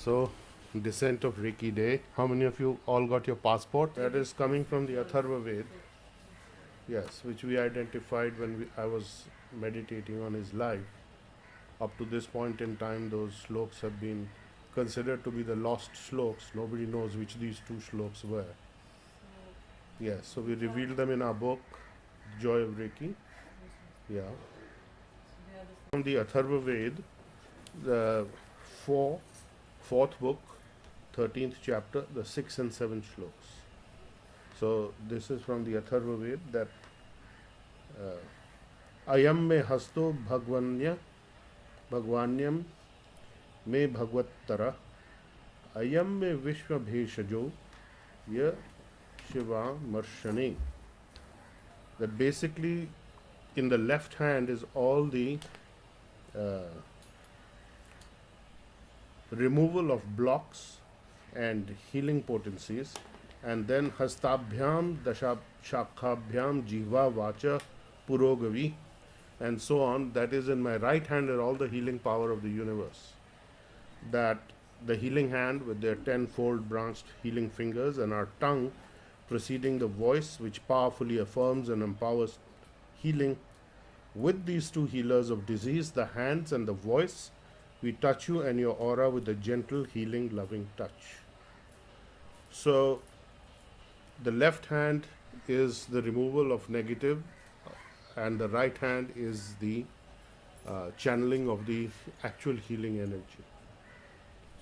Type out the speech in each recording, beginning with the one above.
So, descent of Reiki Day. How many of you all got your passport? That is coming from the Atharva Ved, yes, which we identified when I was meditating on his life. Up to this point in time, those shloks have been considered to be the lost shloks. Nobody knows which these two shloks were. Yes, so we revealed them in our book, Joy of Reiki. Yeah. From the Atharva Ved, the fourth book, 13th chapter, the 6th and 7th shloks. So this is from the Atharva Ved that Ayam me hasto bhagwanyam me bhagwattara Ayam me vishva bheshajo ya shiva marshane. That basically in the left hand is all the uh, removal of blocks and healing potencies, and then hastabhyam dasha shakhabhyam jiva vacha purogavi, and so on. That is, in my right hand are all the healing power of the universe. That the healing hand with their tenfold branched healing fingers, and our tongue preceding the voice, which powerfully affirms and empowers healing. With these two healers of disease, the hands and the voice, we touch you and your aura with a gentle, healing, loving touch. So, the left hand is the removal of negative, and the right hand is the channeling of the actual healing energy.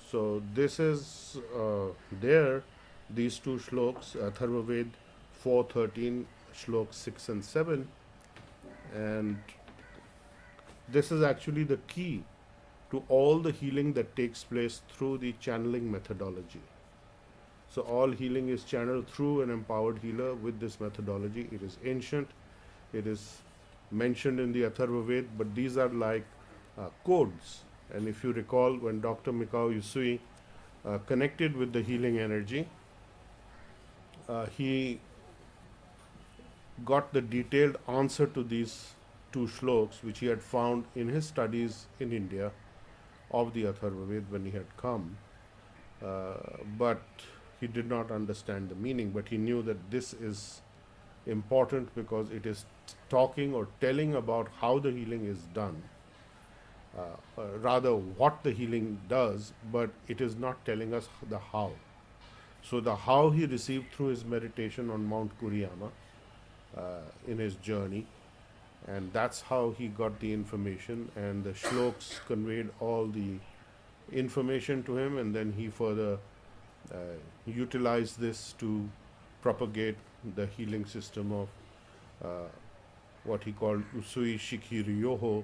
So, this is there, these two shloks, Atharva Ved 4:13, shloks 6 and 7, and this is actually the key to all the healing that takes place through the channeling methodology. So all healing is channeled through an empowered healer with this methodology. It is ancient, it is mentioned in the Atharva Ved, but these are like codes. And if you recall, when Dr. Mikao Usui connected with the healing energy, he got the detailed answer to these two shloks, which he had found in his studies in India of the Atharva Ved when he had come. But he did not understand the meaning, but he knew that this is important because it is talking or telling about how the healing is done, rather what the healing does, but it is not telling us the how. So the how he received through his meditation on Mount Kuriyama in his journey, and that's how he got the information, and the shloks conveyed all the information to him, and then he further uh, utilized this to propagate the healing system of what he called Usui Shikiri Yoho,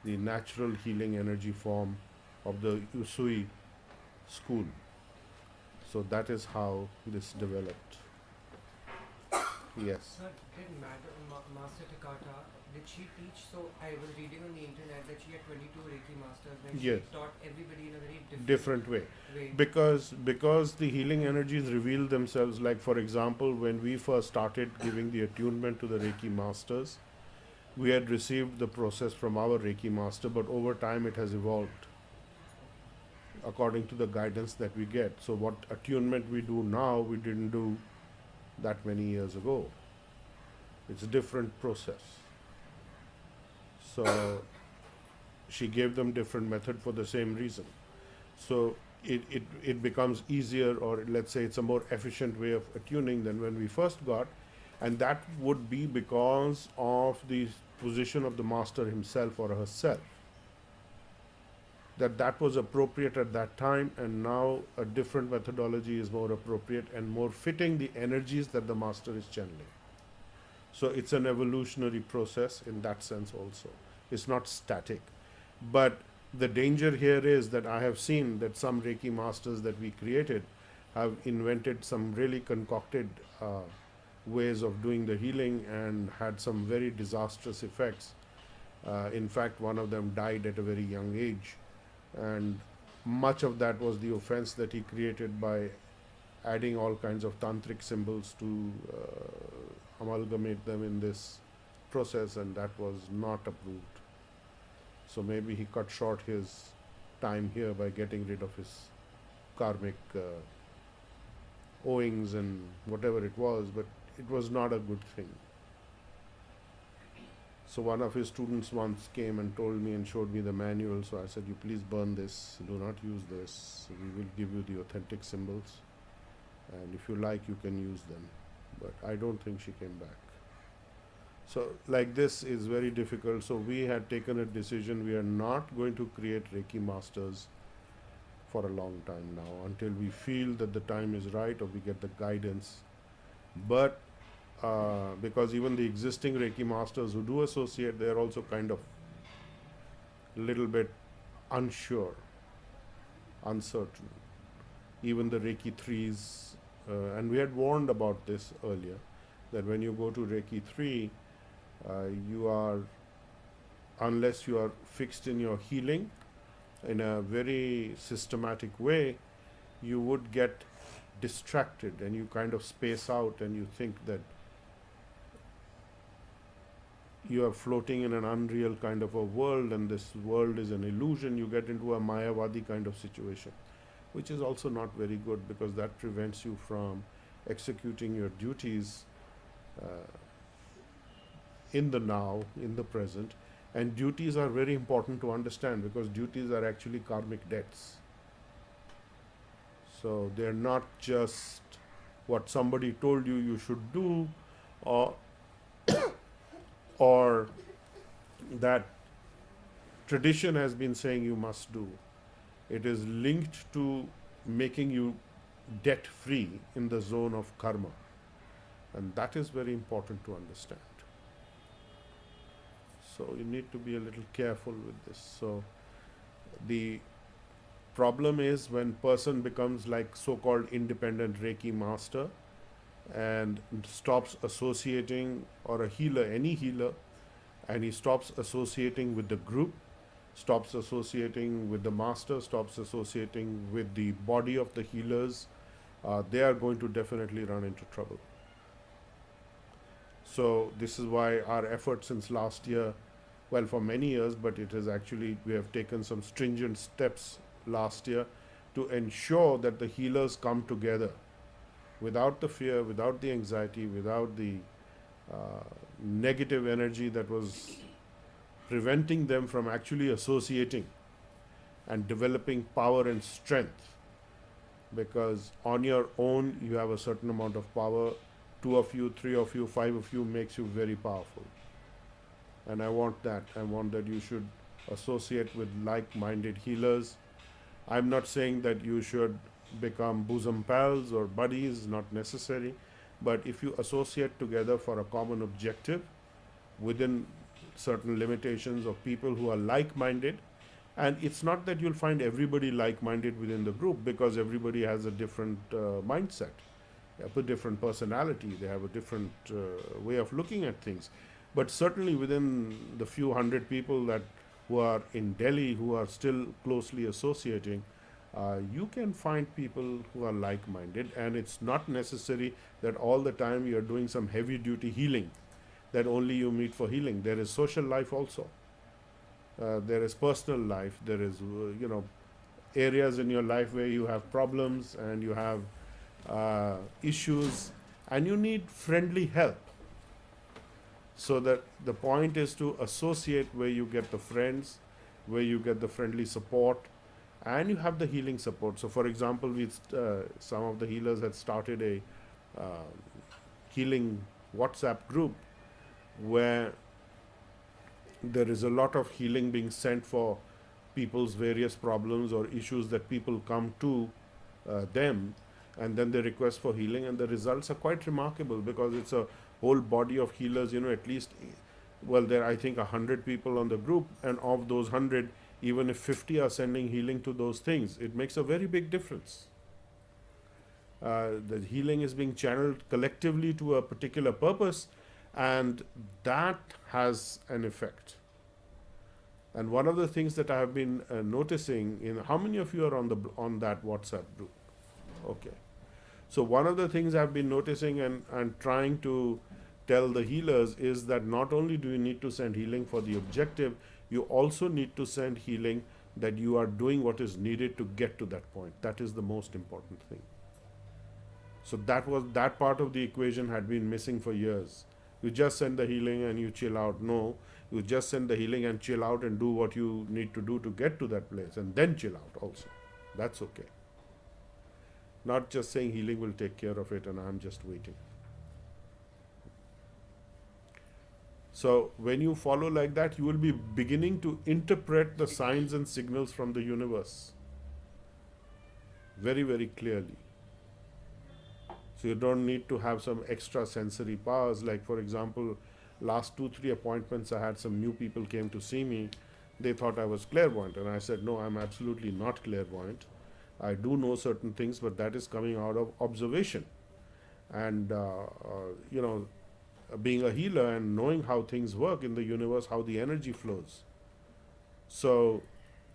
the natural healing energy form of the Usui school. So that is how this developed. Yes. Sir, did Master Takata, did she teach? So I was reading on the internet that she had 22 Reiki masters, and Yes. she taught everybody in a very Different way. way. Because the healing energies reveal themselves. Like, for example, when we first started giving the attunement to the Reiki masters, we had received the process from our Reiki master, but over time it has evolved according to the guidance that we get. So what attunement we do now, we didn't do that many years ago. It's a different process. So she gave them different method for the same reason. So it becomes easier, or let's say it's a more efficient way of attuning than when we first got, and that would be because of the position of the master himself or herself, that was appropriate at that time, and now a different methodology is more appropriate and more fitting the energies that the master is channeling. So it's an evolutionary process in that sense also. It's not static. But the danger here is that I have seen that some Reiki masters that we created have invented some really concocted ways of doing the healing and had some very disastrous effects. In fact, one of them died at a very young age, and much of that was the offense that he created by adding all kinds of tantric symbols to amalgamate them in this process, and that was not approved. So maybe he cut short his time here by getting rid of his karmic owings and whatever it was, but it was not a good thing. So one of his students once came and told me and showed me the manual. So I said, "You please burn this. Do not use this. We will give you the authentic symbols, and if you like, you can use them." But I don't think she came back. So like this is very difficult. So we had taken a decision. We are not going to create Reiki masters for a long time now until we feel that the time is right or we get the guidance. But because even the existing Reiki masters who do associate, they are also kind of little bit unsure, uncertain. Even the Reiki 3s, and we had warned about this earlier, that when you go to Reiki 3, you are, unless you are fixed in your healing in a very systematic way, you would get distracted and you kind of space out and you think that you are floating in an unreal kind of a world and this world is an illusion. You get into a Mayavadi kind of situation, which is also not very good because that prevents you from executing your duties uh, in the now, in the present. And duties are very important to understand because duties are actually karmic debts. So they're not just what somebody told you should do, or or that tradition has been saying you must do. It is linked to making you debt free in the zone of karma. And that is very important to understand. So you need to be a little careful with this. So the problem is when person becomes like so-called independent Reiki master and stops associating, or a healer, any healer, and he stops associating with the group, stops associating with the master, stops associating with the body of the healers, they are going to definitely run into trouble. So this is why our effort since last year, well, for many years, but it is actually, we have taken some stringent steps last year to ensure that the healers come together without the fear, without the anxiety, without the negative energy that was preventing them from actually associating and developing power and strength. Because on your own, you have a certain amount of power. Two of you, three of you, five of you makes you very powerful. And I want that. I want that you should associate with like minded healers. I'm not saying that you should become bosom pals or buddies, not necessary. But if you associate together for a common objective within certain limitations of people who are like minded, and it's not that you'll find everybody like minded within the group because everybody has a different mindset. They have a different personality, they have a different way of looking at things. But certainly within the few hundred people that who are in Delhi who are still closely associating, you can find people who are like-minded, and it's not necessary that all the time you are doing some heavy-duty healing, that only you meet for healing. There is social life also. There is personal life. There is, areas in your life where you have problems and you have issues, and you need friendly help. So that the point is to associate where you get the friends, where you get the friendly support, and you have the healing support. So, for example, some of the healers had started a healing WhatsApp group where there is a lot of healing being sent for people's various problems or issues that people come to them, and then they request for healing, and the results are quite remarkable because it's a whole body of healers. At least, well, there are, I think, 100 people on the group, and of those 100, even if 50 are sending healing to those things, it makes a very big difference. The healing is being channeled collectively to a particular purpose, and that has an effect. And one of the things that I have been noticing, how many of you are on that WhatsApp group? Okay. So one of the things I've been noticing and trying to tell the healers is that not only do you need to send healing for the objective, you also need to send healing that you are doing what is needed to get to that point. That is the most important thing. So that part of the equation had been missing for years. You just send the healing and you chill out. No, you just send the healing and chill out and do what you need to do to get to that place and then chill out also. That's okay. Not just saying healing will take care of it and I'm just waiting. So when you follow like that, you will be beginning to interpret the signs and signals from the universe very, very clearly. So you don't need to have some extra sensory powers. Like for example, last 2-3 appointments I had, some new people came to see me. They thought I was clairvoyant, and I said, no, I'm absolutely not clairvoyant. I do know certain things, but that is coming out of observation. And being a healer and knowing how things work in the universe, how the energy flows. So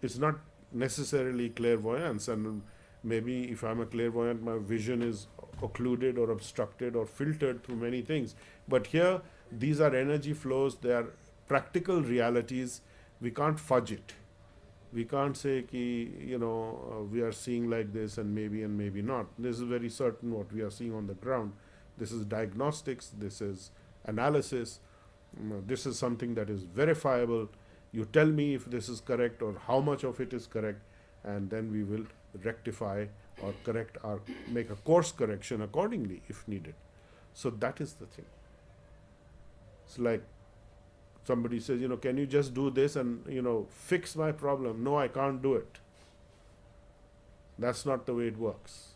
it's not necessarily clairvoyance, and maybe if I'm a clairvoyant, my vision is occluded or obstructed or filtered through many things. But here, these are energy flows, they are practical realities. We can't fudge it. We can't say ki, we are seeing like this and maybe not. This is very certain what we are seeing on the ground. This is diagnostics, this is analysis, this is something that is verifiable. You tell me if this is correct or how much of it is correct, and then we will rectify or correct or make a course correction accordingly if needed. So that is the thing. It's like somebody says, can you just do this and, fix my problem? No, I can't do it. That's not the way it works.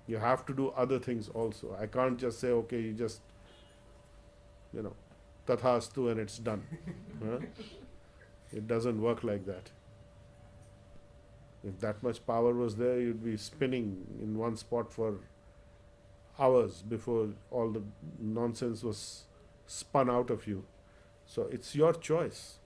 You have to do other things also. I can't just say, okay, you just, tathastu and it's done. Huh? It doesn't work like that. If that much power was there, you'd be spinning in one spot for hours before all the nonsense was spun out of you. So it's your choice.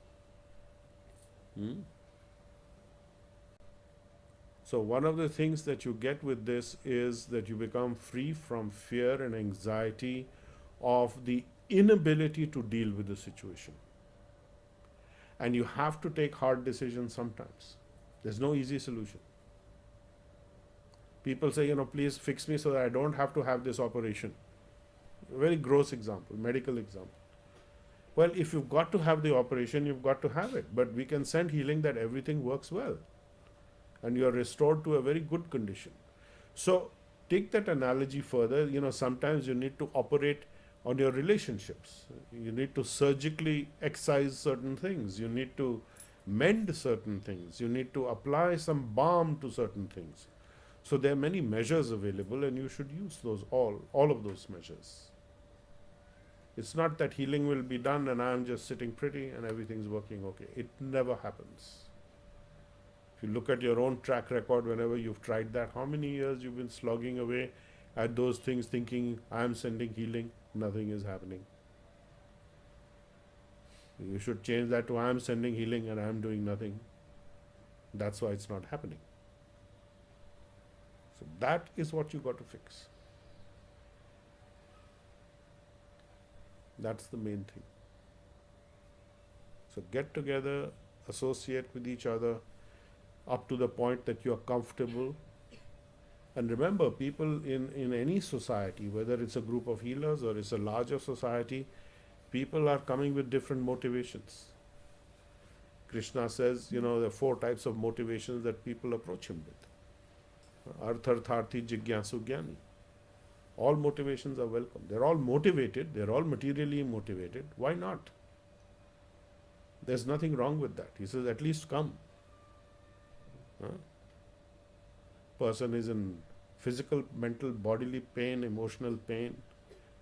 So one of the things that you get with this is that you become free from fear and anxiety of the inability to deal with the situation. And you have to take hard decisions sometimes. There's no easy solution. People say, please fix me so that I don't have to have this operation. A very gross example, medical example. Well, if you've got to have the operation, you've got to have it. But we can send healing that everything works well and you are restored to a very good condition. So take that analogy further. Sometimes you need to operate on your relationships. You need to surgically excise certain things. You need to mend certain things. You need to apply some balm to certain things. So there are many measures available and you should use those all of those measures. It's not that healing will be done and I'm just sitting pretty and everything's working okay. It never happens. If you look at your own track record, whenever you've tried that, how many years you've been slogging away at those things thinking, I'm sending healing, nothing is happening. You should change that to I'm sending healing and I'm doing nothing. That's why it's not happening. So that is what you got to fix. That's the main thing. So get together, associate with each other up to the point that you are comfortable. And remember, people in any society, whether it's a group of healers or it's a larger society, people are coming with different motivations. Krishna says, there are 4 types of motivations that people approach him with. Arthartharthi, Jigyasu, Jnani. All motivations are welcome. They're all motivated. They're all materially motivated. Why not? There's nothing wrong with that. He says, at least come. Person is in physical, mental, bodily pain, emotional pain.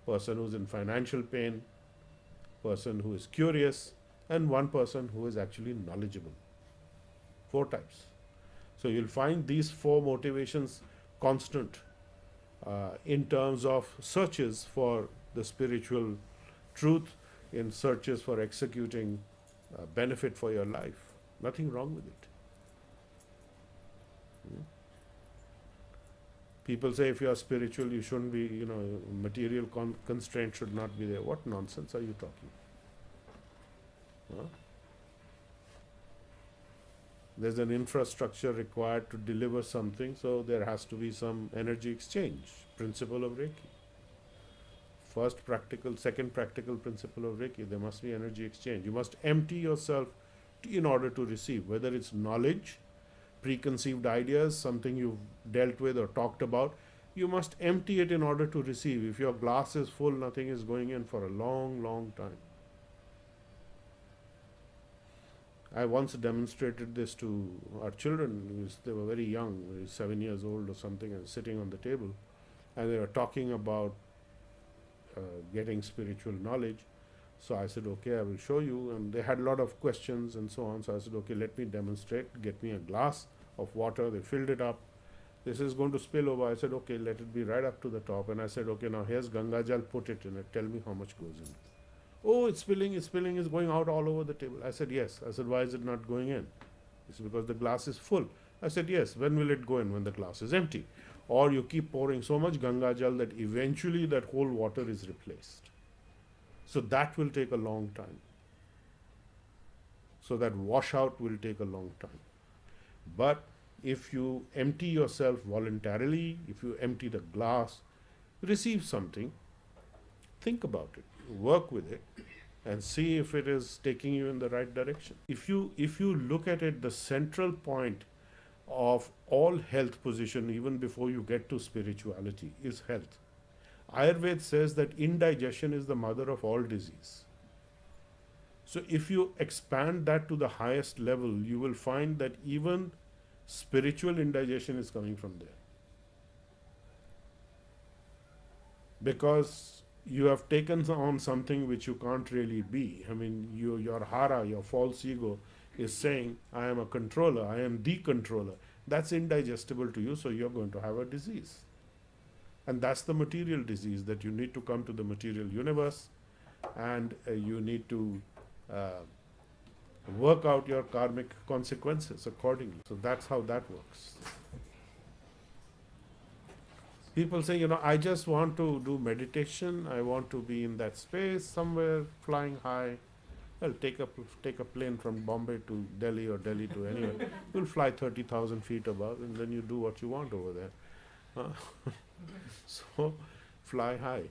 Person who's in financial pain. Person who is curious. And one person who is actually knowledgeable. 4 types. So you'll find these 4 motivations constant in terms of searches for the spiritual truth, in searches for executing benefit for your life. Nothing wrong with it. People say if you are spiritual, you shouldn't be, material constraint should not be there. What nonsense are you talking? There's an infrastructure required to deliver something, so there has to be some energy exchange. Principle of Reiki. First practical, second practical principle of Reiki, there must be energy exchange. You must empty yourself in order to receive, whether it's knowledge, preconceived ideas, something you've dealt with or talked about. You must empty it in order to receive. If your glass is full, nothing is going in for a long, long time. I once demonstrated this to our children. They were very young, 7 years old or something, and sitting on the table, and they were talking about getting spiritual knowledge. So I said, okay, I will show you. And they had a lot of questions and so on. So I said, okay, let me demonstrate. Get me a glass of water. They filled it up. This is going to spill over. I said, okay, let it be right up to the top. And I said, okay, now here's Ganga Jal, put it in it. Tell me how much goes in. Oh, it's spilling, it's going out all over the table. I said, yes. I said, why is it not going in? It's because the glass is full. I said, yes. When will it go in? When the glass is empty. Or you keep pouring so much Ganga Jal that eventually that whole water is replaced. So that will take a long time. So that washout will take a long time. But if you empty yourself voluntarily, if you empty the glass, receive something, think about it, work with it, and see if it is taking you in the right direction. If you look at it, the central point of all health position, even before you get to spirituality, is health. Ayurveda says that indigestion is the mother of all disease. So if you expand that to the highest level, you will find that even spiritual indigestion is coming from there. Because you have taken on something which you can't really be. I mean, your hara, your false ego, is saying, I am a controller, I am the controller. That's indigestible to you, so you're going to have a disease. And that's the material disease, that you need to come to the material universe, and you need to work out your karmic consequences accordingly. So that's how that works. People say, I just want to do meditation, I want to be in that space somewhere flying high. Well, take a plane from Bombay to Delhi or Delhi to anywhere. You'll fly 30,000 feet above, and then you do what you want over there. So, fly high.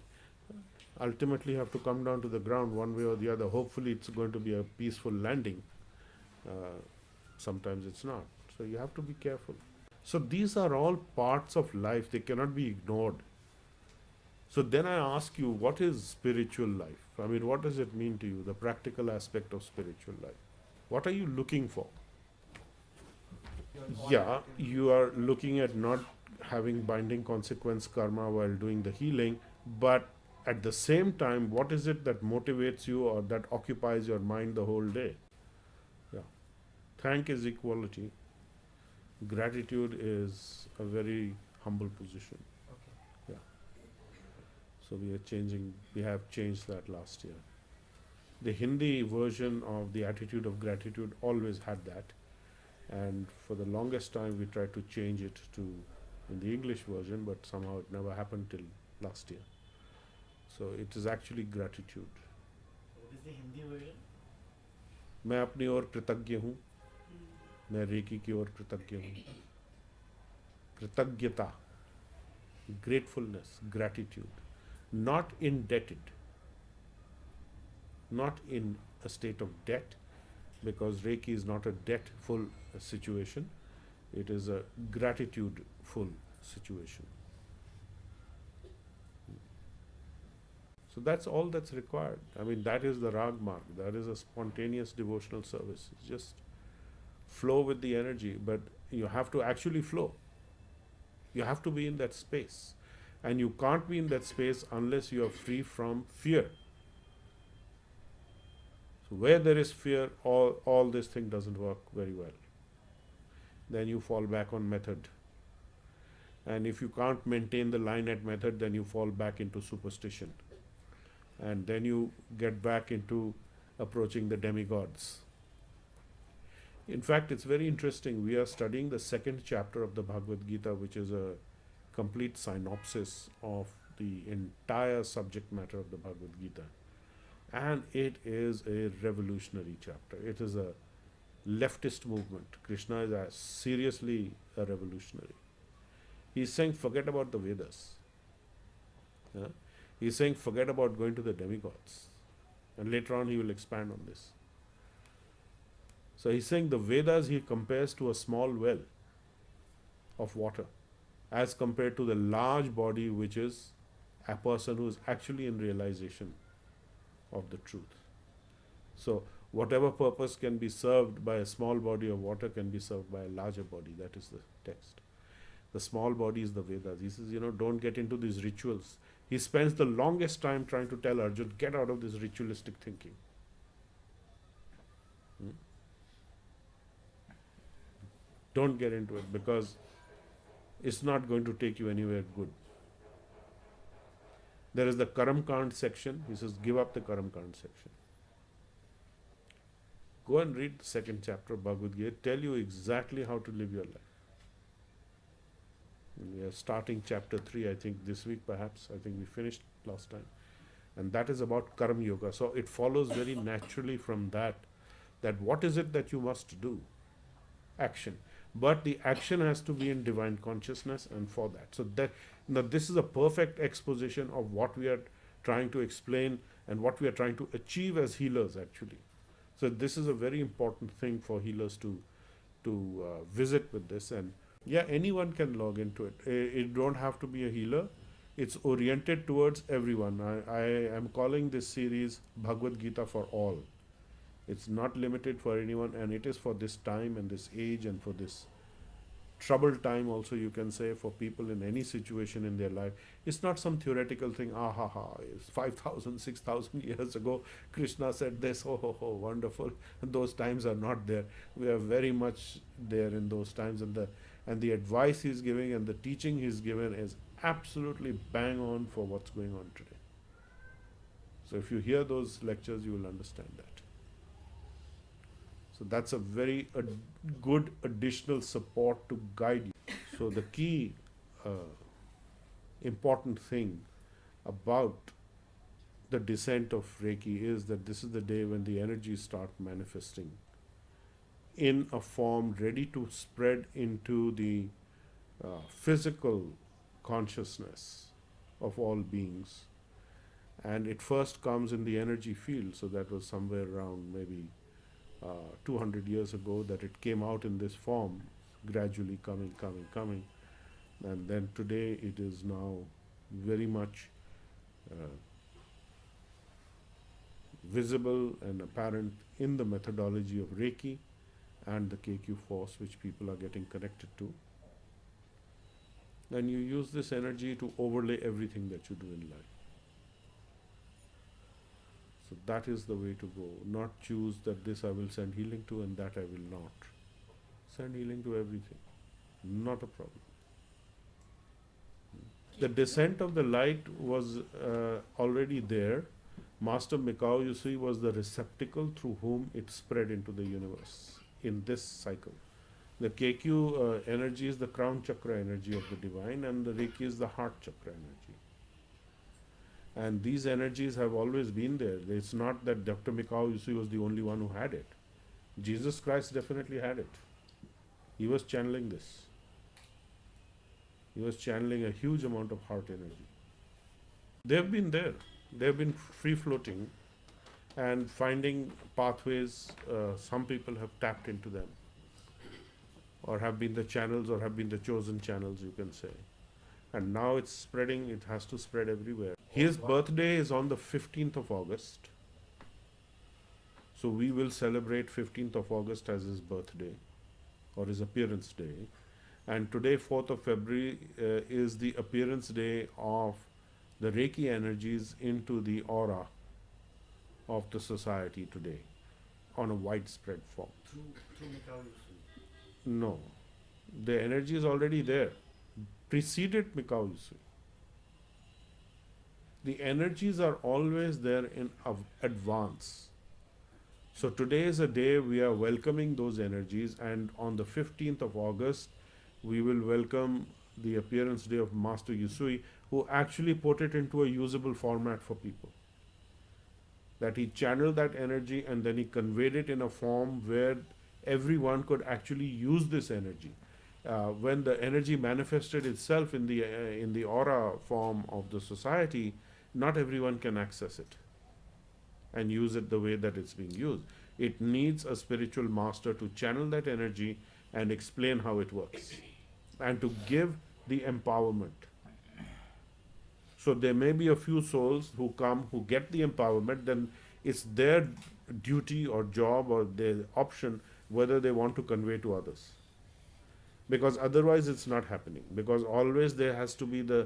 Ultimately, you have to come down to the ground one way or the other. Hopefully, it's going to be a peaceful landing. Sometimes it's not. So, you have to be careful. So, these are all parts of life. They cannot be ignored. So, then I ask you, what is spiritual life? I mean, what does it mean to you, the practical aspect of spiritual life? What are you looking for? Yeah, you are looking at not having binding consequence karma while doing the healing, but at the same time, what is it that motivates you or that occupies your mind the whole day? Yeah. Thank is equality. Gratitude is a very humble position. Okay. Yeah. So we have changed that last year. The Hindi version of the attitude of gratitude always had that. And for the longest time we tried to change it to in the English version, but somehow it never happened till last year. So it is actually gratitude. What is the Hindi version? मैं अपनी ओर कृतज्ञ हूँ, मैं recce की ओर कृतज्ञ हूँ. कृतज्ञता, gratefulness, gratitude, not indebted, not in a state of debt, because Reiki is not a debt-full situation. It is a gratitude-full situation. So that's all that's required. I mean, that is the Rag Marg. That is a spontaneous devotional service. It's just flow with the energy, but you have to actually flow. You have to be in that space. And you can't be in that space unless you are free from fear. So where there is fear, all this thing doesn't work very well. Then you fall back on method. And if you can't maintain the line at method, then you fall back into superstition. And then you get back into approaching the demigods. In fact, it's very interesting. We are studying the second chapter of the Bhagavad Gita, which is a complete synopsis of the entire subject matter of the Bhagavad Gita. And it is a revolutionary chapter. It is a leftist movement. Krishna is seriously a revolutionary. He's saying forget about the Vedas. Yeah? He's saying forget about going to the demigods. And later on he will expand on this. So he's saying the Vedas he compares to a small well of water as compared to the large body which is a person who is actually in realization of the truth. So whatever purpose can be served by a small body of water can be served by a larger body. That is the text. The small body is the Vedas. He says, don't get into these rituals. He spends the longest time trying to tell Arjun, get out of this ritualistic thinking. Hmm? Don't get into it because it's not going to take you anywhere good. There is the Karam Kand section. He says, give up the Karam Kand section. Go and read the second chapter of Bhagavad Gita. Tell you exactly how to live your life. And we are starting chapter 3, I think, this week perhaps. I think we finished last time. And that is about Karma Yoga. So it follows very naturally from that what is it that you must do? Action. But the action has to be in divine consciousness, and for that. So that now this is a perfect exposition of what we are trying to explain and what we are trying to achieve as healers actually. So this is a very important thing for healers to visit with this. And yeah, anyone can log into it. It don't have to be a healer. It's oriented towards everyone. I am calling this series Bhagavad Gita for all. It's not limited for anyone, and it is for this time and this age and for this troubled time also, you can say, for people in any situation in their life. It's not some theoretical thing, it's 5,000, 6,000 years ago, Krishna said this, wonderful. And those times are not there. We are very much there in those times, and the advice he's giving and the teaching he's given is absolutely bang on for what's going on today. So if you hear those lectures, you will understand that. So that's a very good additional support to guide you. So the key important thing about the descent of Reiki is that this is the day when the energies start manifesting in a form ready to spread into the physical consciousness of all beings. And it first comes in the energy field, so that was somewhere around maybe 200 years ago that it came out in this form, gradually coming. And then today it is now very much visible and apparent in the methodology of Reiki and the KQ force, which people are getting connected to. And you use this energy to overlay everything that you do in life. So that is the way to go. Not choose that this I will send healing to and that I will not. Send healing to everything. Not a problem. The descent of the light was already there. Master Mikao, you see, was the receptacle through whom it spread into the universe in this cycle. The KQ energy is the crown chakra energy of the divine, and the Reiki is the heart chakra energy. And these energies have always been there. It's not that Dr. Mikao, you see, was the only one who had it. Jesus Christ definitely had it. He was channeling this. He was channeling a huge amount of heart energy. They've been there. They've been free floating and finding pathways. Some people have tapped into them, or have been the channels, or have been the chosen channels, you can say. And now it's spreading. It has to spread everywhere. His birthday is on the 15th of August. So we will celebrate 15th of August as his birthday, or his appearance day. And today, 4th of February, is the appearance day of the Reiki energies into the aura of the society today on a widespread form. Through Mikao Yusui. No. The energy is already there. Preceded Mikao Yusui. The energies are always there in advance. So today is a day we are welcoming those energies, and on the 15th of August, we will welcome the appearance day of Master Yusui, who actually put it into a usable format for people. That he channeled that energy and then he conveyed it in a form where everyone could actually use this energy. When the energy manifested itself in the aura form of the society, not everyone can access it and use it the way that it's being used. It needs a spiritual master to channel that energy and explain how it works and to give the empowerment. So there may be a few souls who come who get the empowerment, then it's their duty or job or their option whether they want to convey to others. Because otherwise it's not happening. Because always there has to be uh,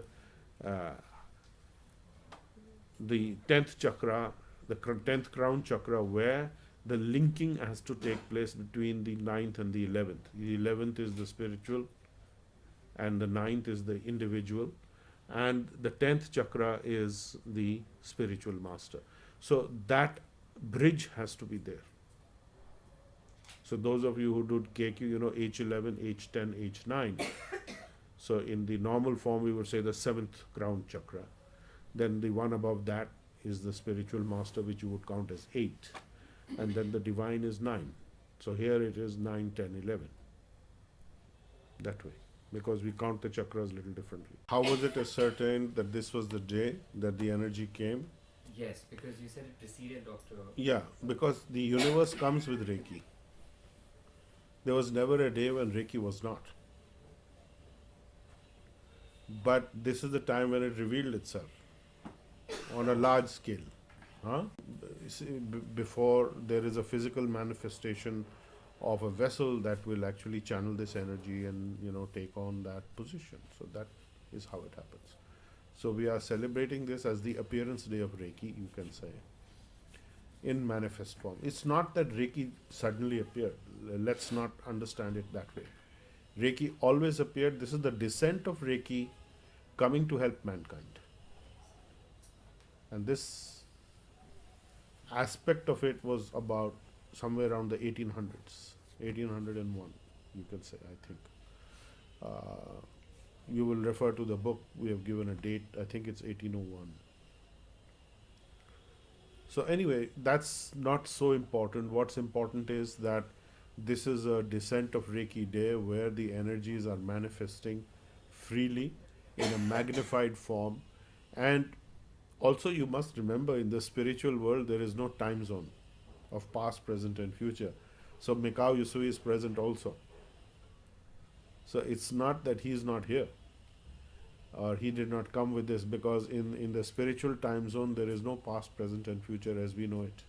the 10th chakra, the 10th crown chakra, where the linking has to take place between the ninth and the 11th. The 11th is the spiritual, and the ninth is the individual, and the 10th chakra is the spiritual master. So that bridge has to be there. So those of you who do KQ, you know H11, H10, H9. So in the normal form, we would say the 7th crown chakra. Then the one above that is the spiritual master, which you would count as 8. And then the divine is 9. So here it is 9, 10, 11. That way. Because we count the chakras a little differently. How was it ascertained that this was the day that the energy came? Yes, because you said it preceded Dr. Yeah, because the universe comes with Reiki. There was never a day when Reiki was not. But this is the time when it revealed itself on a large scale. Huh? See, before there is a physical manifestation of a vessel that will actually channel this energy and take on that position. So that is how it happens. So we are celebrating this as the appearance day of Reiki, you can say, in manifest form. It's not that Reiki suddenly appeared. Let's not understand it that way. Reiki always appeared. This is the descent of Reiki coming to help mankind. And this aspect of it was about somewhere around the 1800s, 1801, you can say, I think. You will refer to the book, we have given a date, I think it's 1801. So anyway, that's not so important. What's important is that this is a descent of Reiki day where the energies are manifesting freely in a magnified form. And also you must remember, in the spiritual world there is no time zone of past, present and future. So Mikao Usui is present also. So it's not that he is not here or he did not come with this, because in the spiritual time zone there is no past, present and future as we know it.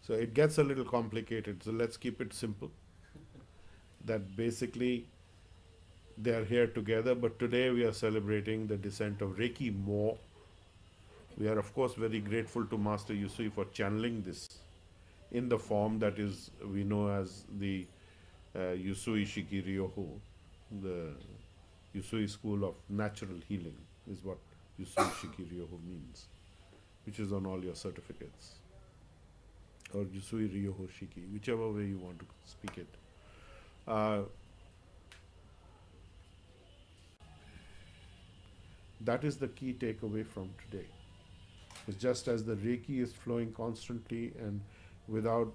So it gets a little complicated. So let's keep it simple. That basically they are here together, but today we are celebrating the descent of Reiki more. We are of course very grateful to Master Usui for channeling this in the form that is we know as the Usui Shiki Ryoho, the Usui School of Natural Healing is what Usui Shiki Ryoho means, which is on all your certificates, or Usui Ryoho Shiki, whichever way you want to speak it. That is the key takeaway from today. It's just as the Reiki is flowing constantly and without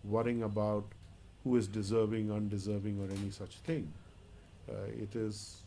worrying about who is deserving, undeserving, or any such thing. It is